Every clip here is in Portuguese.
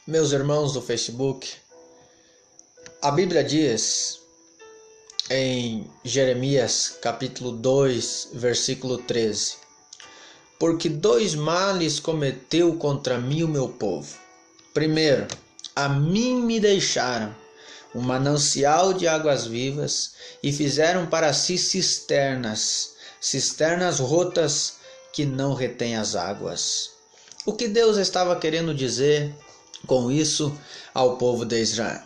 Meus irmãos do Facebook, a Bíblia diz em Jeremias capítulo 2, versículo 13: porque dois males cometeu contra mim o meu povo. Primeiro, a mim me deixaram um manancial de águas vivas e fizeram para si cisternas rotas que não retêm as águas. O que Deus estava querendo dizer com isso ao povo de Israel?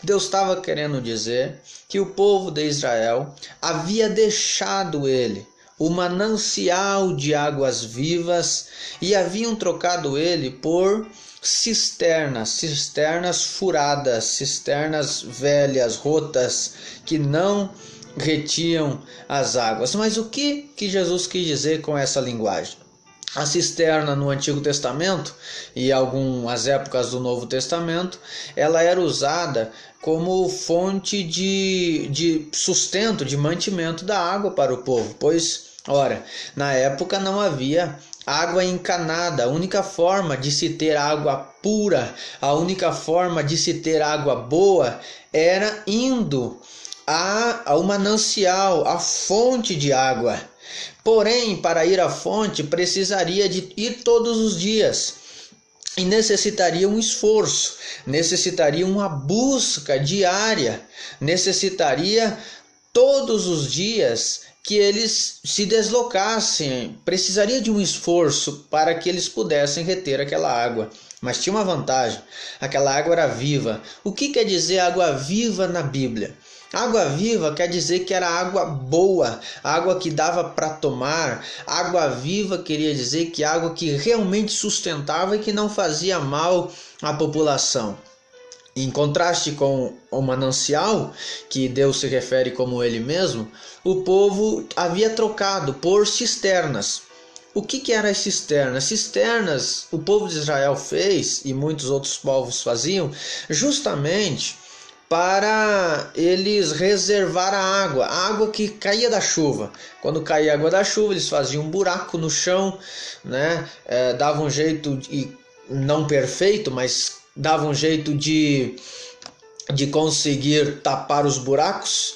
Deus estava querendo dizer que o povo de Israel havia deixado ele o manancial de águas vivas e haviam trocado ele por cisternas furadas, cisternas velhas, rotas, que não retiam as águas. Mas o que Jesus quis dizer com essa linguagem? A cisterna no Antigo Testamento e algumas épocas do Novo Testamento, ela era usada como fonte de sustento, de mantimento da água para o povo, pois, ora, na época não havia água encanada. A única forma de se ter água pura, a única forma de se ter água boa era indo ao manancial, à fonte de água. Porém, para ir à fonte, precisaria de ir todos os dias e necessitaria um esforço, necessitaria uma busca diária, necessitaria todos os dias que eles se deslocassem, precisaria de um esforço para que eles pudessem reter aquela água. Mas tinha uma vantagem: aquela água era viva. O que quer dizer água viva na Bíblia? Água viva quer dizer que era água boa, água que dava para tomar. Água viva queria dizer que água que realmente sustentava e que não fazia mal à população. Em contraste com o manancial, que Deus se refere como ele mesmo, o povo havia trocado por cisternas. O que eram as cisternas? Cisternas o povo de Israel fez, e muitos outros povos faziam, justamente para eles reservar a água que caía da chuva. Quando caía a água da chuva, eles faziam um buraco no chão, né? Davam um jeito, não perfeito, mas davam um jeito de conseguir tapar os buracos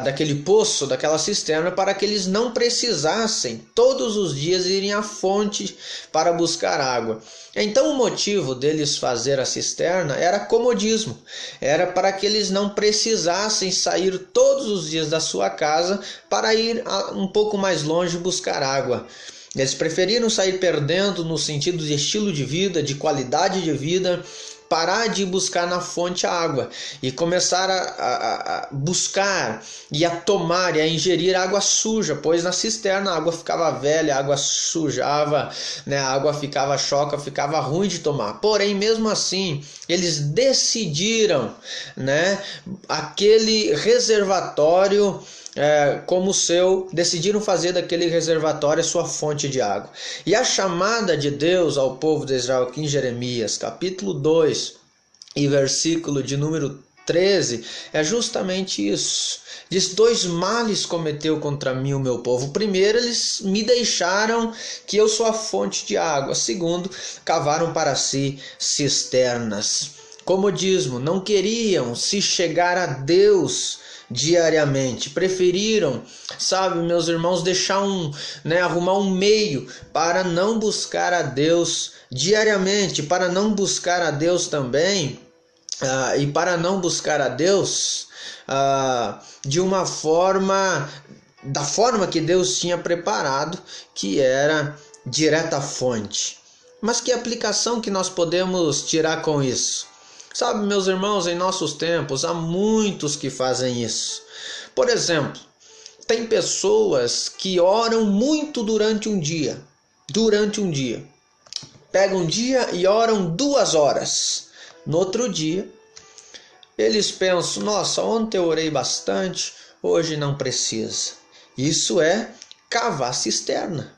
daquele poço, daquela cisterna, para que eles não precisassem todos os dias irem à fonte para buscar água. Então o motivo deles fazer a cisterna era comodismo, era para que eles não precisassem sair todos os dias da sua casa para ir um pouco mais longe buscar água. Eles preferiram sair perdendo no sentido de estilo de vida, de qualidade de vida, parar de buscar na fonte a água e começar a buscar e a tomar e a ingerir água suja, pois na cisterna a água ficava velha, a água sujava, né? A água ficava choca, ficava ruim de tomar. Porém, mesmo assim, eles decidiram, né, aquele reservatório como seu, decidiram fazer daquele reservatório a sua fonte de água. E a chamada de Deus ao povo de Israel aqui em Jeremias, capítulo 2 e versículo de número 13, é justamente isso. Diz: dois males cometeu contra mim o meu povo. Primeiro, eles me deixaram que eu sou a fonte de água. Segundo, cavaram para si cisternas. Comodismo, não queriam se chegar a Deus diariamente, preferiram, sabe, meus irmãos, arrumar um meio para não buscar a Deus diariamente, para não buscar a Deus também, e para não buscar a Deus de uma forma, da forma que Deus tinha preparado, que era direta fonte. Mas que aplicação que nós podemos tirar com isso? Sabe, meus irmãos, em nossos tempos há muitos que fazem isso. Por exemplo, tem pessoas que oram muito durante um dia. Pegam um dia e oram 2 horas. No outro dia, eles pensam: nossa, ontem eu orei bastante, hoje não precisa. Isso é cavar cisterna,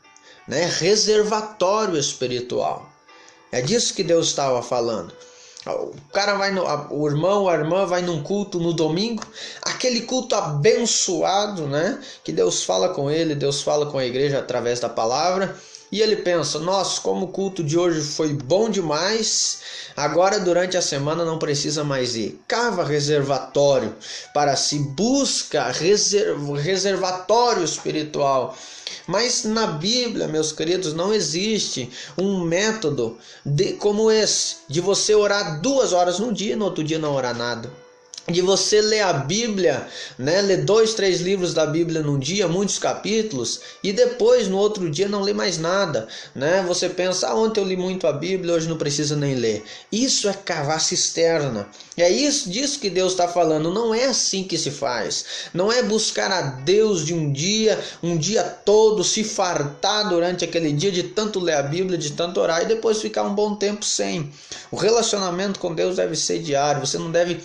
né? Reservatório espiritual. É disso que Deus estava falando. O cara o irmão ou a irmã vai num culto no domingo, aquele culto abençoado, né? Que Deus fala com ele, Deus fala com a igreja através da palavra. e ele pensa: nossa, como o culto de hoje foi bom demais, agora durante a semana não precisa mais ir. Cava reservatório para si, busca reservatório espiritual. Mas na Bíblia, meus queridos, não existe um método como esse, de você orar 2 horas no dia e no outro dia não orar nada. De você ler a Bíblia, né? Ler 2, 3 livros da Bíblia num dia, muitos capítulos, e depois no outro dia não ler mais nada, né? Você pensa: ontem eu li muito a Bíblia, hoje não precisa nem ler. Isso é cavar cisterna. É disso que Deus está falando. Não é assim que se faz. Não é buscar a Deus de um dia todo, se fartar durante aquele dia de tanto ler a Bíblia, de tanto orar, e depois ficar um bom tempo sem. O relacionamento com Deus deve ser diário. Você não deve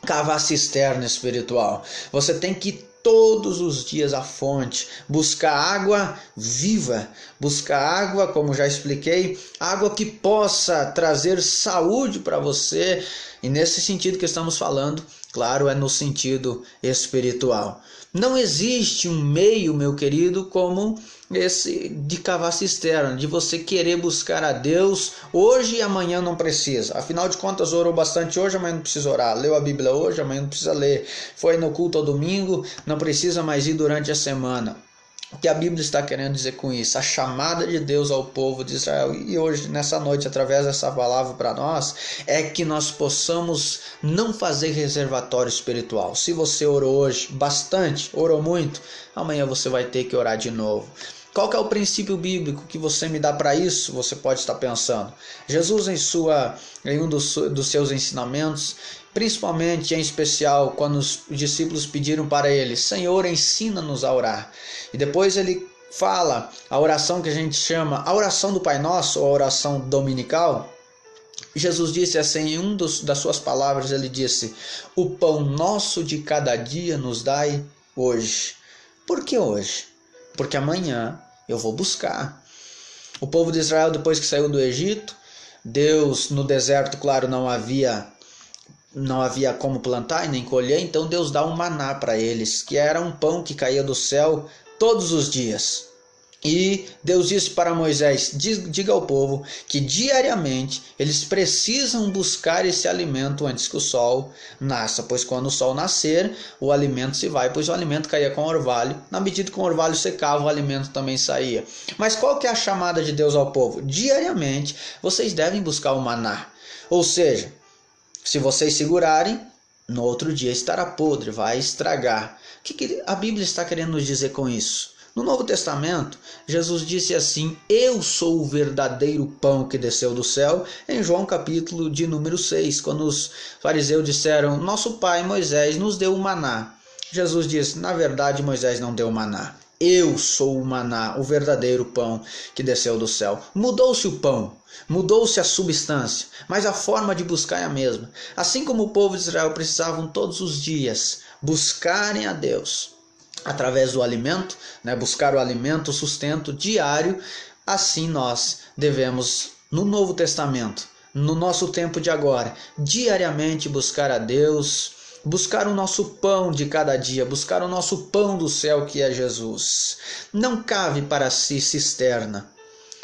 cavar cisterna espiritual. Você tem que ir todos os dias à fonte, buscar água viva, buscar água, como já expliquei, água que possa trazer saúde para você. E nesse sentido que estamos falando, claro, é no sentido espiritual. Não existe um meio, meu querido, como esse de cavar cisterna, de você querer buscar a Deus hoje e amanhã não precisa. Afinal de contas, orou bastante hoje, amanhã não precisa orar. Leu a Bíblia hoje, amanhã não precisa ler. Foi no culto ao domingo, não precisa mais ir durante a semana. O que a Bíblia está querendo dizer com isso? A chamada de Deus ao povo de Israel, e hoje, nessa noite, através dessa palavra para nós, é que nós possamos não fazer reservatório espiritual. Se você orou hoje bastante, orou muito, amanhã você vai ter que orar de novo. Qual que é o princípio bíblico que você me dá para isso? Você pode estar pensando. Jesus, em um dos seus ensinamentos, principalmente, em especial, quando os discípulos pediram para ele: Senhor, ensina-nos a orar. E depois ele fala a oração que a gente chama a oração do Pai Nosso, ou a oração dominical. Jesus disse assim, em das suas palavras, ele disse: o pão nosso de cada dia nos dai hoje. Por que hoje? Porque amanhã eu vou buscar. O povo de Israel, depois que saiu do Egito, Deus no deserto, claro, não havia como plantar e nem colher, então Deus dá um maná para eles, que era um pão que caía do céu todos os dias. E Deus disse para Moisés: diga ao povo que diariamente eles precisam buscar esse alimento antes que o sol nasça, pois quando o sol nascer, o alimento se vai, pois o alimento caía com o orvalho, na medida que o orvalho secava, o alimento também saía. Mas qual que é a chamada de Deus ao povo? Diariamente vocês devem buscar o maná, ou seja, se vocês segurarem, no outro dia estará podre, vai estragar. O que a Bíblia está querendo nos dizer com isso? No Novo Testamento, Jesus disse assim: eu sou o verdadeiro pão que desceu do céu, em João capítulo de número 6, quando os fariseus disseram: nosso pai Moisés nos deu o maná. Jesus disse: na verdade Moisés não deu o maná. Eu sou o maná, o verdadeiro pão que desceu do céu. Mudou-se o pão, mudou-se a substância, mas a forma de buscar é a mesma. Assim como o povo de Israel precisavam todos os dias buscarem a Deus através do alimento, buscar o alimento, o sustento diário, assim nós devemos, no Novo Testamento, no nosso tempo de agora, diariamente buscar a Deus, buscar o nosso pão de cada dia, buscar o nosso pão do céu, que é Jesus. Não cave para si cisterna.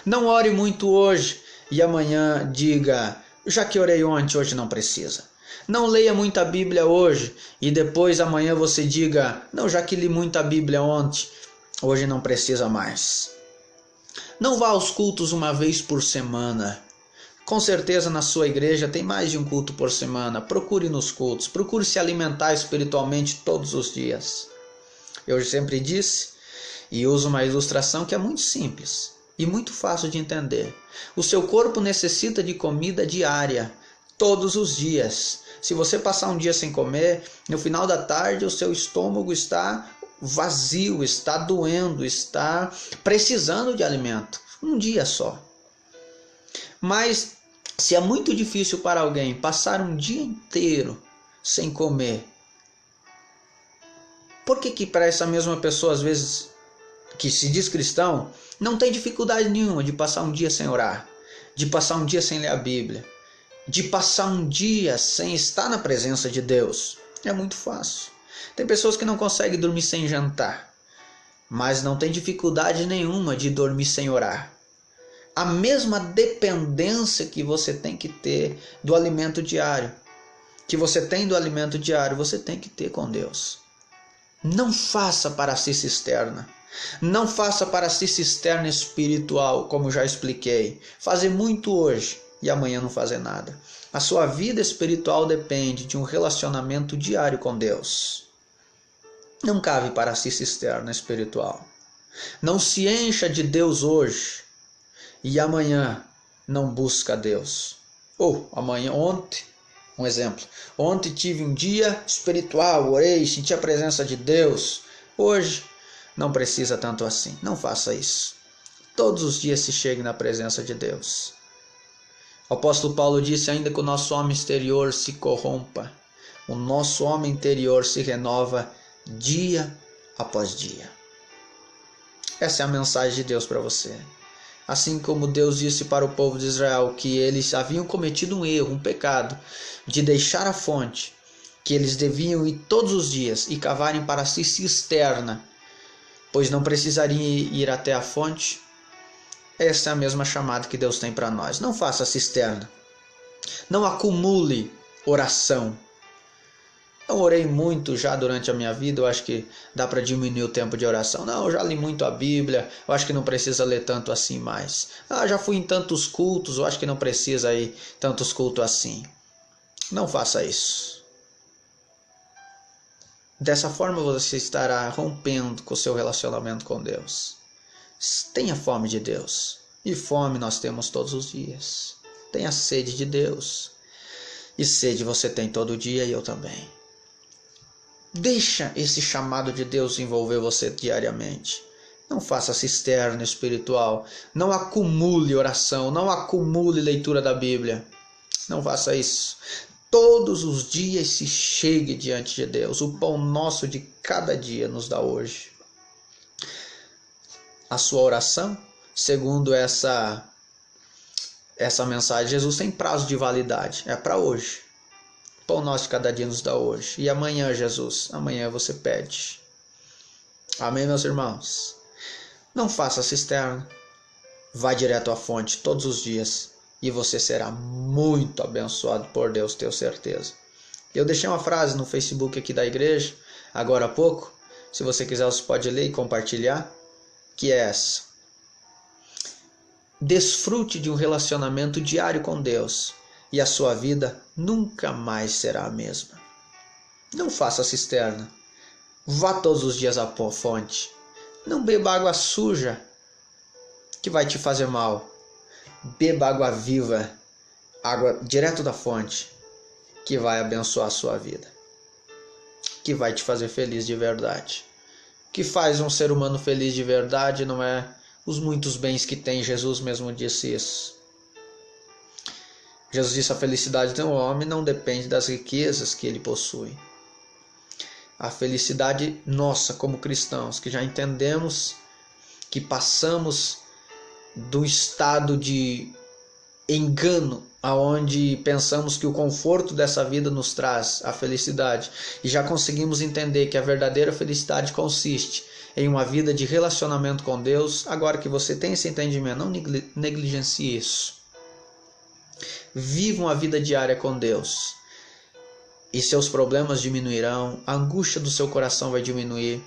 Não ore muito hoje e amanhã diga: já que orei ontem, hoje não precisa. Não leia muita Bíblia hoje e depois amanhã você diga: não, já que li muita Bíblia ontem, hoje não precisa mais. Não vá aos cultos uma vez por semana. Com certeza na sua igreja tem mais de um culto por semana. Procure nos cultos, procure se alimentar espiritualmente todos os dias. Eu sempre disse e uso uma ilustração que é muito simples e muito fácil de entender. O seu corpo necessita de comida diária, todos os dias. Se você passar um dia sem comer, no final da tarde o seu estômago está vazio, está doendo, está precisando de alimento. Um dia só. Mas se é muito difícil para alguém passar um dia inteiro sem comer, por que para essa mesma pessoa, às vezes, que se diz cristão, não tem dificuldade nenhuma de passar um dia sem orar, de passar um dia sem ler a Bíblia, de passar um dia sem estar na presença de Deus? É muito fácil. Tem pessoas que não conseguem dormir sem jantar, mas não tem dificuldade nenhuma de dormir sem orar. a mesma dependência que você tem que ter do alimento diário, você tem que ter com Deus. Não faça para si cisterna. Não faça para si cisterna espiritual, como já expliquei. Fazer muito hoje e amanhã não fazer nada. A sua vida espiritual depende de um relacionamento diário com Deus. Não cave para si cisterna espiritual. Não se encha de Deus hoje e amanhã não busca Deus. Ontem, um exemplo. Ontem tive um dia espiritual, orei, senti a presença de Deus. Hoje não precisa tanto assim. Não faça isso. Todos os dias se chegue na presença de Deus. O apóstolo Paulo disse: ainda que o nosso homem exterior se corrompa, o nosso homem interior se renova dia após dia. Essa é a mensagem de Deus para você. Assim como Deus disse para o povo de Israel que eles haviam cometido um erro, um pecado, de deixar a fonte, que eles deviam ir todos os dias e cavarem para si cisterna, pois não precisariam ir até a fonte. Essa é a mesma chamada que Deus tem para nós. Não faça cisterna. Não acumule oração. Eu orei muito já durante a minha vida, eu acho que dá para diminuir o tempo de oração. Não, eu já li muito a Bíblia, eu acho que não precisa ler tanto assim mais. Já fui em tantos cultos, eu acho que não precisa ir tantos cultos assim. Não faça isso. Dessa forma você estará rompendo com o seu relacionamento com Deus. Tenha fome de Deus. E fome nós temos todos os dias. Tenha sede de Deus. E sede você tem todo dia e eu também. Deixa esse chamado de Deus envolver você diariamente. Não faça cisterna espiritual. Não acumule oração. Não acumule leitura da Bíblia. Não faça isso. Todos os dias se chegue diante de Deus. O pão nosso de cada dia nos dá hoje. A sua oração, segundo essa mensagem, Jesus tem prazo de validade. É para hoje. O pão nosso de cada dia nos dá hoje. E amanhã, Jesus, amanhã você pede. Amém, meus irmãos? Não faça cisterna. Vá direto à fonte todos os dias. E você será muito abençoado por Deus, tenho certeza. Eu deixei uma frase no Facebook aqui da igreja, agora há pouco. Se você quiser, você pode ler e compartilhar. Que é essa: desfrute de um relacionamento diário com Deus e a sua vida nunca mais será a mesma. Não faça cisterna. Vá todos os dias à fonte. Não beba água suja que vai te fazer mal. Beba água viva, água direto da fonte, que vai abençoar a sua vida, que vai te fazer feliz de verdade. O que faz um ser humano feliz de verdade não é os muitos bens que tem. Jesus mesmo disse isso. Jesus disse: a felicidade de um homem não depende das riquezas que ele possui. A felicidade nossa como cristãos, que já entendemos que passamos do estado de engano, aonde pensamos que o conforto dessa vida nos traz a felicidade, e já conseguimos entender que a verdadeira felicidade consiste em uma vida de relacionamento com Deus. Agora que você tem esse entendimento, não negligencie isso. Viva uma vida diária com Deus e seus problemas diminuirão, a angústia do seu coração vai diminuir,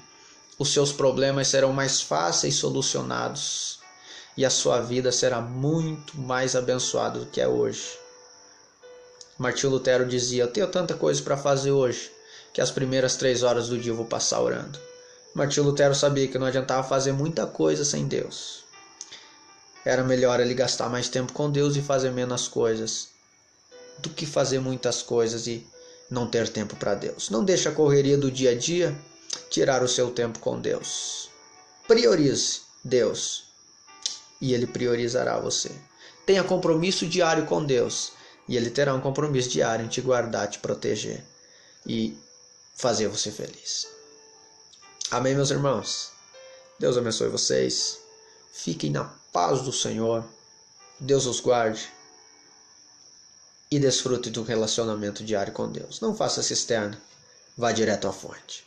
os seus problemas serão mais fáceis solucionados e a sua vida será muito mais abençoada do que é hoje. Martinho Lutero dizia: eu tenho tanta coisa para fazer hoje que as primeiras 3 horas do dia eu vou passar orando. Martinho Lutero sabia que não adiantava fazer muita coisa sem Deus. Era melhor ele gastar mais tempo com Deus e fazer menos coisas do que fazer muitas coisas e não ter tempo para Deus. Não deixe a correria do dia a dia tirar o seu tempo com Deus. Priorize Deus e Ele priorizará você. Tenha compromisso diário com Deus e Ele terá um compromisso diário em te guardar, te proteger e fazer você feliz. Amém, meus irmãos? Deus abençoe vocês. Fiquem na paz do Senhor. Deus os guarde. E desfrute de um relacionamento diário com Deus. Não faça cisterna. Vá direto à fonte.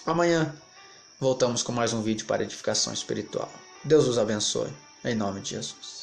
Amanhã voltamos com mais um vídeo para edificação espiritual. Deus os abençoe. em nome de Jesus.